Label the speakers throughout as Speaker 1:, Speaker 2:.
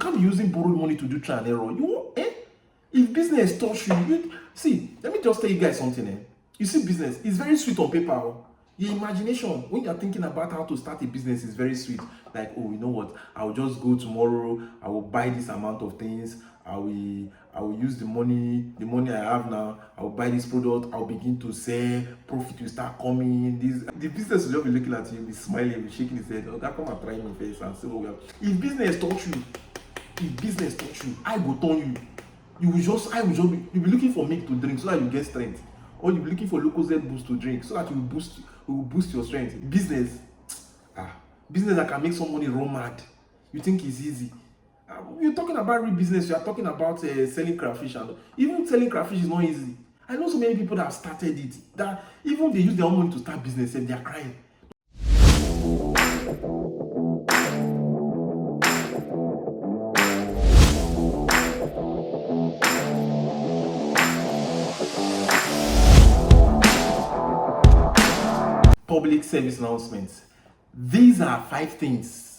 Speaker 1: can't be using borrowed money to do trial and error. If business touch you, see, let me just tell you guys something. You see, business is very sweet on paper. Your imagination, when you're thinking about how to start a business, is very sweet. Like, oh, you know what? I'll just go tomorrow. I will buy this amount of things. I will use the money I have now. I will buy this product. I'll begin to sell. Profit will start coming. The business will just be looking at you, be smiling, be shaking his head. Okay, come and try me first and see what we have. If business touch you, I go turn you. You'll be looking for milk to drink so that you get strength. Or you'll be looking for Lucozade boost to drink so that you will boost your strength. Business that can make somebody run mad. You think it's easy. You're talking about real business, you are talking about selling crayfish, and even selling crayfish is not easy. I know so many people that have started it, that even they use their own money to start business and they are crying. Public service announcements. These are five things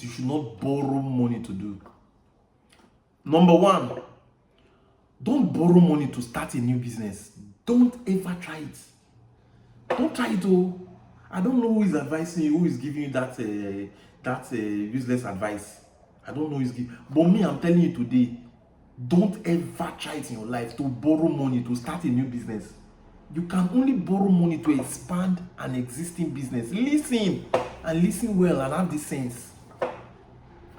Speaker 1: you should not borrow money to do. Number one, don't borrow money to start a new business. Don't ever try it. Don't try it. I don't know who is advising you, who is giving you that useless advice. I don't know who is giving, but me, I'm telling you today, don't ever try it in your life to borrow money to start a new business. You can only borrow money to expand an existing business. Listen well and have this sense.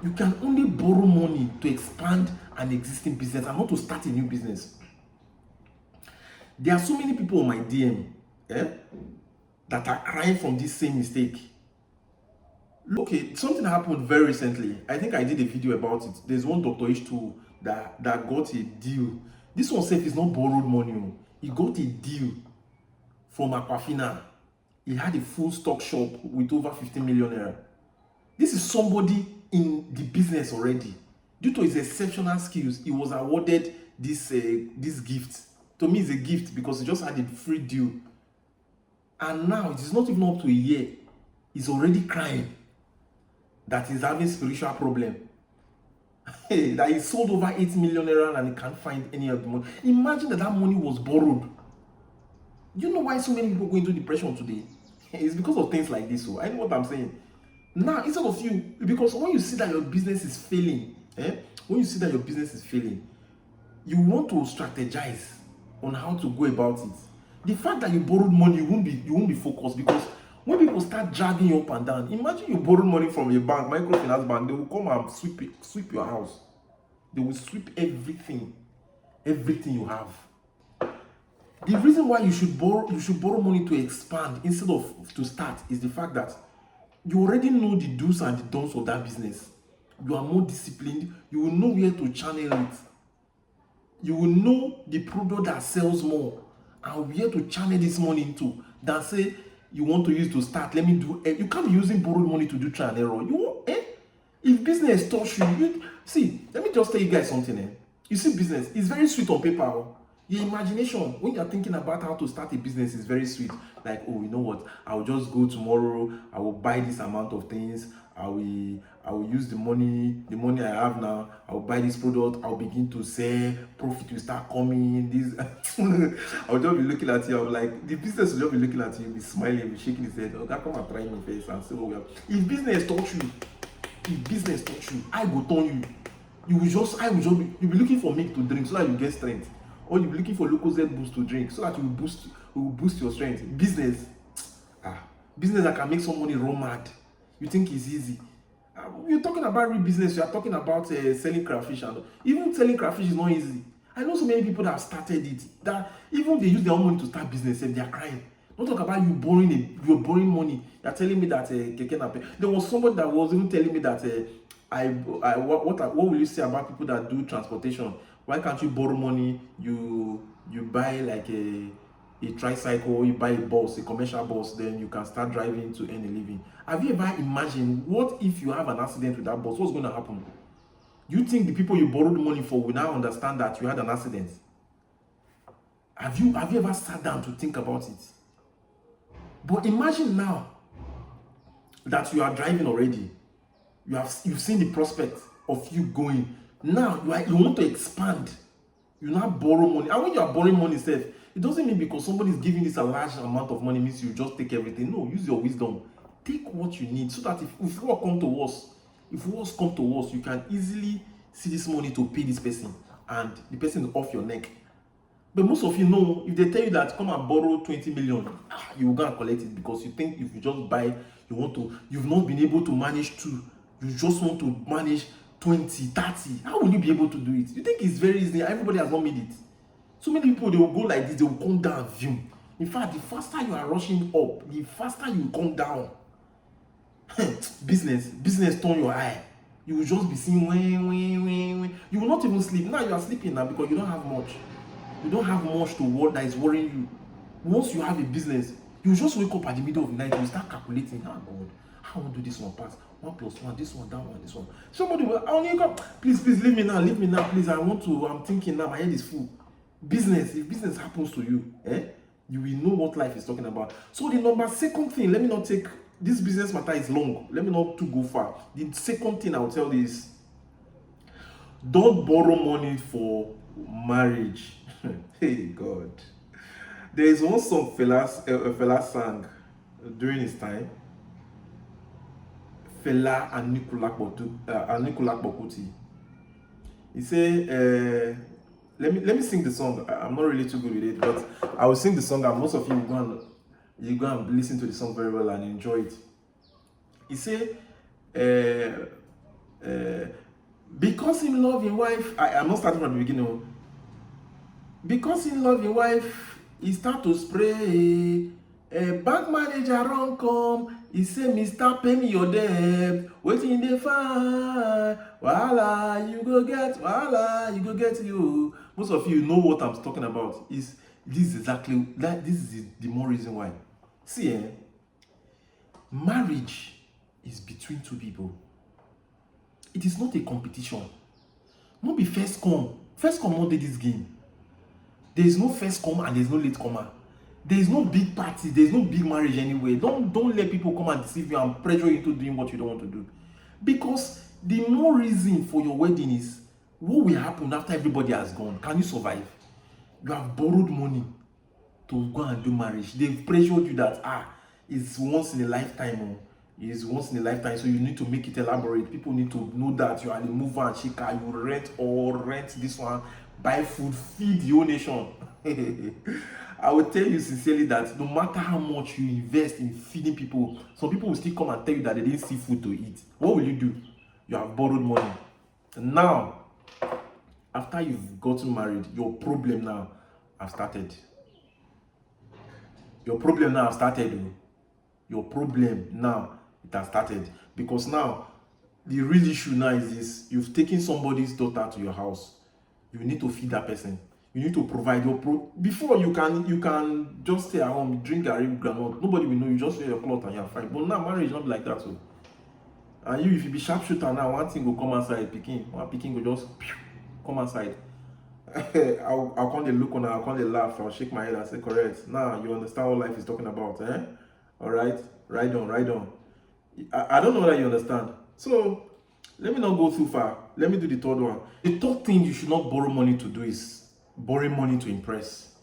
Speaker 1: You can only borrow money to expand an existing business and not to start a new business. There are so many people on my DM that are crying from this same mistake. Okay, something happened very recently. I think I did a video about it. There's one Dr. H2 that got a deal. This one safe is not borrowed money. He got a deal from Aquafina. He had a full stock shop with over 50 million naira. This is somebody in the business already. Due to his exceptional skills, he was awarded this gift. To me, it's a gift because he just had a free deal. And now it is not even up to a year. He's already crying that he's having spiritual problem. That he sold over 8 million naira and he can't find any of the money. Imagine that money was borrowed. You know why so many people go into depression today? It's because of things like this. So I know what I'm saying. Now, instead of you, because when you see that your business is failing, you want to strategize on how to go about it. The fact that you borrowed money, you won't be focused, because when people start dragging you up and down, imagine you borrowed money from a bank, microfinance bank, they will come and sweep your house. They will sweep everything you have. The reason why you should borrow money to expand instead of to start is the fact that you already know the do's and the don'ts of that business. You are more disciplined. You will know where to channel it. You will know the product that sells more and where to channel this money into than say you want to use to start. Let me do. You can't be using borrowed money to do trial and error. If business touch you, see. Let me just tell you guys something. You see, business is very sweet on paper. Your imagination, when you're thinking about how to start a business, is very sweet. Like, oh, you know what? I'll just go tomorrow. I will buy this amount of things. I will use the money I have now. I will buy this product. I'll begin to sell. Profit will start coming. I'll just be looking at you. I'm like, the business will just be looking at you, be smiling, be shaking his head. Okay, come and try me first and see what we have. If business touch you, I go turn you. You'll be looking for milk to drink so that you get strength. Or you'll be looking for Lucozade boost to drink so that you will boost your strength. Business that can make somebody run mad. You think it's easy. You're talking about real business, you are talking about selling crayfish, and even selling crayfish is not easy. I know so many people that have started it, that even they use their own money to start business and they are crying. Don't talk about you're borrowing money. You're telling me that there was somebody that was even telling me that what will you say about people that do transportation? Why can't you borrow money? You buy like a tricycle, you buy a bus, a commercial bus, then you can start driving to earn a living. Have you ever imagined what if you have an accident with that bus? What's going to happen? You think the people you borrowed money for will now understand that you had an accident? Have you ever sat down to think about it? But imagine now that you are driving already. You've seen the prospect. of you going. Now you want to expand. You now borrow money. And when you are borrowing money itself, it doesn't mean because somebody is giving this a large amount of money means you just take everything. No, use your wisdom. Take what you need so that if work come to us, if worse come to us, you can easily see this money to pay this person and the person is off your neck. But most of you know, if they tell you that come and borrow 20 million, you will go and collect it because you think if you just buy, you've not been able to manage two, you just want to manage 20, 30. How will you be able to do it? You think it's very easy? Everybody has not made it. So many people, they will go like this, they will come down, view. In fact, the faster you are rushing up, the faster you come down. business turn your eye. You will just be seeing when. You will not even sleep. Now you are sleeping now because you don't have much. You don't have much to worry that is worrying you. Once you have a business, you just wake up at the middle of the night, you start calculating, God, how I want to do this one pass? 1 + 1, this one, that one, this one. Somebody will, please leave me now, please. I'm thinking now, my head is full. Business, if business happens to you, you will know what life is talking about. So the second thing, let me not take, this business matter is long. Let me not too go far. The second thing I'll tell you is, don't borrow money for marriage. Hey God. There is one song a fella sang during his time. Fela and Nicolas Bokuti. He said, let me sing the song. I'm not really too good with it, but I will sing the song and most of you will go and listen to the song very well and enjoy it. He said, because him love his wife, I'm not starting from the beginning. Because him love his wife, he start to spray. Bank manager run come, he say, Mr. Pay me your debt. Waiting dey find. Wahala, you go get you. Most of you know what I'm talking about. This is the more reason why. See, marriage is between two people. It is not a competition. No be first come. First come not dey this game. There is no first come and there is no late comer. There is no big party. There is no big marriage anyway. Don't let people come and deceive you and pressure you into doing what you don't want to do. Because the more reason for your wedding is what will happen after everybody has gone. Can you survive? You have borrowed money to go and do marriage. They've pressured you that it's once in a lifetime. It's once in a lifetime, so you need to make it elaborate. People need to know that you are the mover and shaker. You rent this one, buy food, feed the whole nation. I will tell you sincerely that no matter how much you invest in feeding people, some people will still come and tell you that they didn't see food to eat. What will you do? You have borrowed money. Now, after you've gotten married, your problem now has started. Your problem now has started. Your problem now, it has started. Because now, the real issue now is this. You've taken somebody's daughter to your house. You need to feed that person. You need to provide before you can just stay at home, drink a real granola. Nobody will know. You just wear your clothes and you're fine. But now marriage not be like that. So, and if you be sharpshooter now, one thing will come outside. One picking will just come outside. I'll come to look on. I'll come to laugh. I'll shake my head and say, correct. Now you understand what life is talking about, All right, right on. I don't know whether you understand. So let me not go too far. Let me do the third one. The third thing you should not borrow money to do is borrowing money to impress.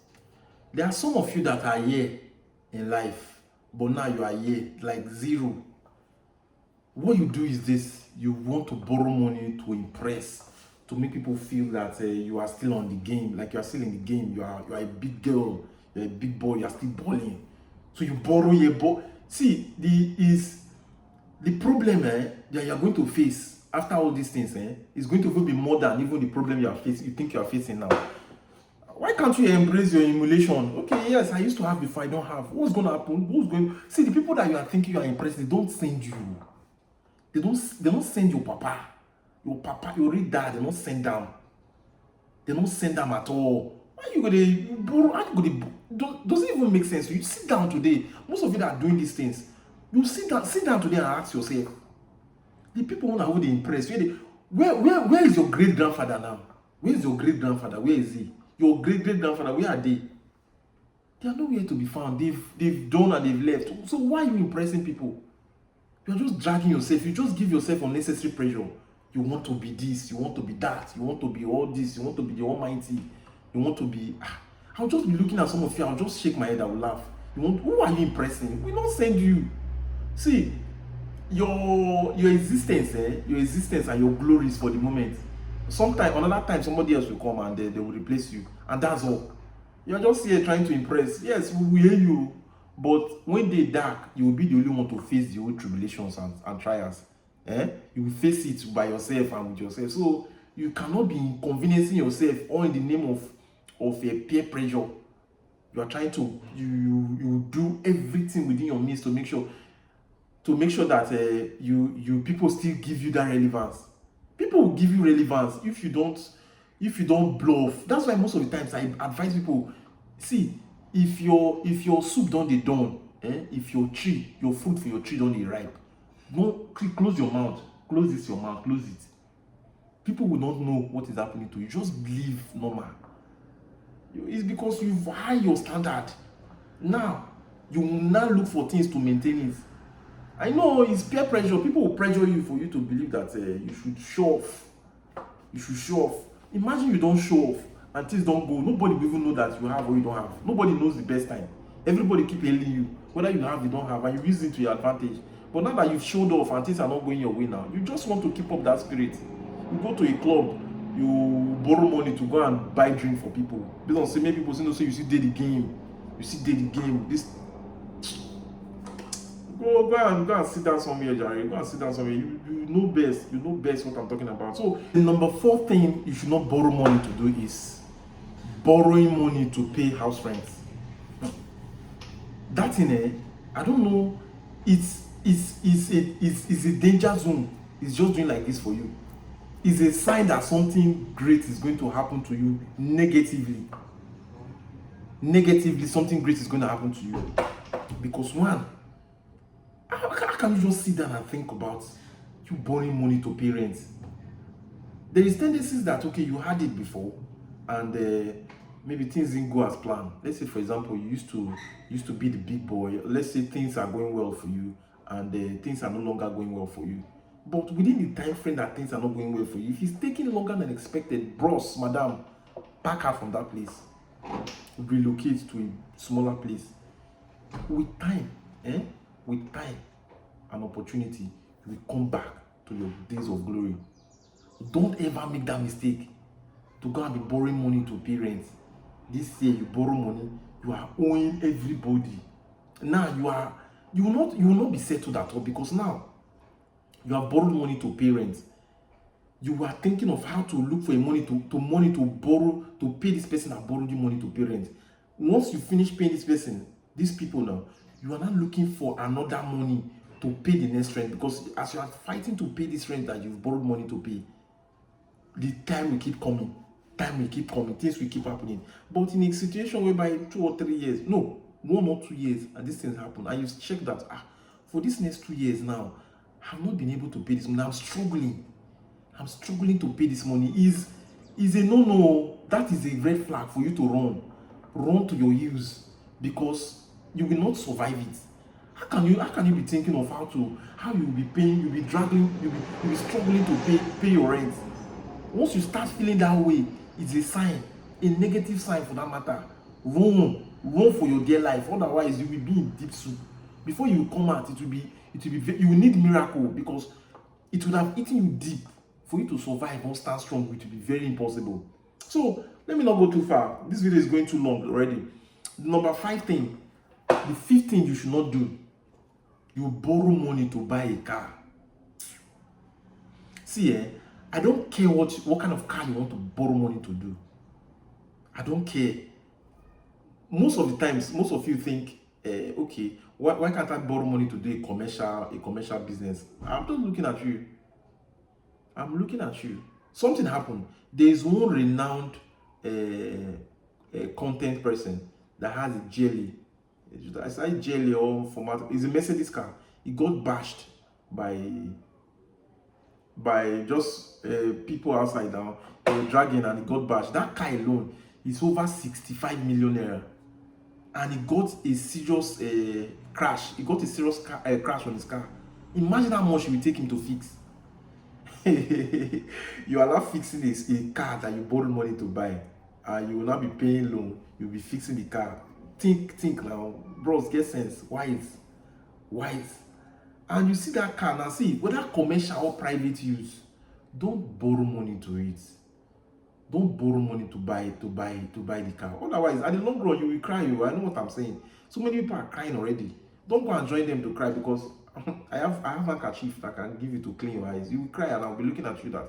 Speaker 1: There are some of you that are here in life, but now you are here like zero. What you do is this: you want to borrow money to impress, to make people feel that you are still on the game, like you are still in the game. You are a big girl, you're a big boy, you are still balling. So you borrow your See, the problem that you are going to face after all these things is going to be more than even the problem you think you are facing now. Why can't you embrace your emulation? Okay, yes, I used to have before, I don't have. What's going to happen? See, the people that you are thinking you are impressed, they don't send you. They don't send your papa. Your real dad, they don't send them. They don't send them at all. Why you going to borrow? How you going to doesn't even make sense. You sit down today. Most of you that are doing these things, you sit down today and ask yourself, the people who they impress, where is your great grandfather now? Where is your great grandfather? Where is he? Your great grandfather, where are they? They are nowhere to be found. They've done and they've left. So why are you impressing people? You're just dragging yourself. You just give yourself unnecessary pressure. You want to be this, you want to be that, you want to be all this, you want to be the almighty, you want to be. I'll just be looking at some of you, I'll just shake my head, I will laugh. Who are you impressing? We don't send you. See, your existence, your existence and your glory is for the moment. Sometime, another time, somebody else will come and they will replace you, and that's all. You're just here trying to impress. Yes, we hear you, but when they dark, you will be the only one to face the whole tribulations and trials. You will face it by yourself and with yourself. So you cannot be inconveniencing yourself all in the name of a peer pressure. You are trying to you do everything within your means to make sure that you people still give you that relevance. People will give you relevance if you don't bluff. That's why most of the times I advise people, see, if your soup don dey done, if your fruit for your tree don dey ripe, don't close your mouth. Close your mouth. Close it. People will not know what is happening to you. Just live normal. It's because you've high your standard. Now you will now look for things to maintain it. I know it's peer pressure. People will pressure you for you to believe that you should show off. You should show off. Imagine you don't show off and things don't go. Nobody will even know that you have or you don't have. Nobody knows the best time. Everybody keep hailing you, whether you have, you don't have, and you use it to your advantage. But now that you've showed off and things are not going your way now, you just want to keep up that spirit. You go to a club, you borrow money to go and buy drink for people. Based on say many people say, no, say you see daily game. You see daily game. This go and sit down somewhere, Jerry. Go and sit down somewhere. You know best. You know best what I'm talking about. So the number 4 thing you should not borrow money to do is borrowing money to pay house rent. That thing, I don't know. It's a danger zone. It's just doing like this for you. It's a sign that something great is going to happen to you negatively. Negatively, something great is going to happen to you. Because one, how can you just sit down and think about you borrowing money to pay rent? There is tendencies that, okay, you had it before and maybe things didn't go as planned. Let's say, for example, you used to be the big boy. Let's say things are going well for you and things are no longer going well for you. But within the time frame that things are not going well for you, if it's taking longer than expected, bros, madam, pack her from that place. Relocate to a smaller place. With time, with time and opportunity, you will come back to your days of glory. Don't ever make that mistake to go and be borrowing money to pay rent. This year you borrow money, you are owing everybody. Now you will not be settled at all, because now you have borrowed money to pay rent. You are thinking of how to look for money to borrow to pay this person that borrowed you money to pay rent. Once you finish paying this person, these people now, you are not looking for another money to pay the next rent, because as you are fighting to pay this rent that you've borrowed money to pay, the time will keep coming. Things will keep happening. But in a situation whereby 2 or 3 years, no, 1 or 2 years, and these things happen, and you check that for these next 2 years now, I've not been able to pay this money. I'm struggling to pay this money. Is a no. That is a red flag for you to run to your heels, because you will not survive it. How can you be thinking of how you will be paying, you'll be dragging, you'll be struggling to pay your rent? Once you start feeling that way, it's a sign, a negative sign for that matter. Run for your dear life. Otherwise, you will be in deep soup. Before you come out, you will need miracle, because it would have eaten you deep. For you to survive or stand strong, it will be very impossible. So let me not go too far. This video is going too long already. Number 5 thing, the 5th thing you should not do, you borrow money to buy a car. See, I don't care what kind of car you want to borrow money to do. I don't care. Most of the times, most of you think, okay, why can't I borrow money to do a commercial business? I'm just looking at you. I'm looking at you. Something happened. There is one renowned content person that has a jelly. I say jelly or format. It's a Mercedes car. It got bashed by just people outside now. They were dragging and it got bashed. That car alone is over 65 million naira, and it got a serious crash. It got a serious crash on his car. Imagine how much it will take him to fix. You are not fixing a car that you borrowed money to buy, and you will not be paying loan. You'll be fixing the car. Think now, bros. Get sense. Wise. And you see that car now. See whether commercial or private use. Don't borrow money to it. Don't borrow money to buy the car. Otherwise, at the long run, you will cry. I know what I'm saying. So many people are crying already. Don't go and join them to cry because I have a handkerchief that can give you to clean your eyes. You will cry and I'll be looking at you that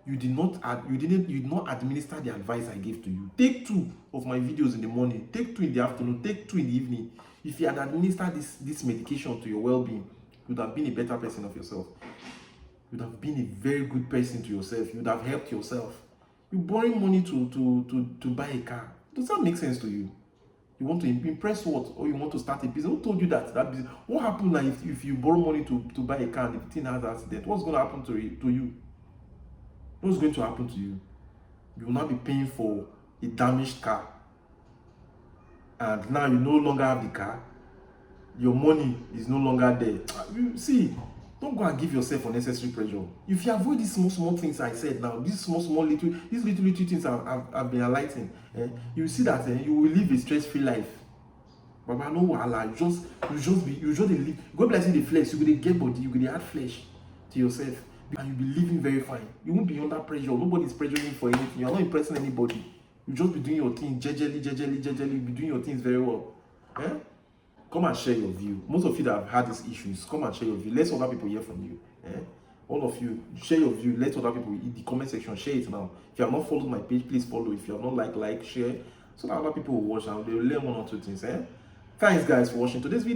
Speaker 1: you did not administer the advice I gave to you. Take 2 of my videos in the morning, take 2 in the afternoon, take 2 in the evening. If you had administered this medication to your well-being, you would have been a better person of yourself. You would have been a very good person to yourself. You would have helped yourself. You borrowing money to buy a car. Does that make sense to you? You want to impress what? Or you want to start a business? Who told you that business? What happens like if you borrow money to buy a car and the thing has an accident? What's going to happen to you? What's going to happen to you? You will not be paying for a damaged car. And now you no longer have the car. Your money is no longer there. You see, don't go and give yourself unnecessary pressure. If you avoid these small things I said now, these little things I've been highlighting, you will see that you will live a stress-free life. Baba, no wahala. You just live. Go be like the flesh. You will get body. You will add flesh to yourself, and you'll be living very fine. You won't be under pressure. Nobody's pressuring you for anything. You are not impressing anybody. You just be doing your thing, jejely. Be doing your things very well. Come and share your view. Most of you that have had these issues, come and share your view. Let other people hear from you. All of you, share your view. Let other people in the comment section share it now. If you have not followed my page, please follow. If you have not like, share, so that other people will watch and they will learn 1 or 2 things. Thanks guys for watching today's video.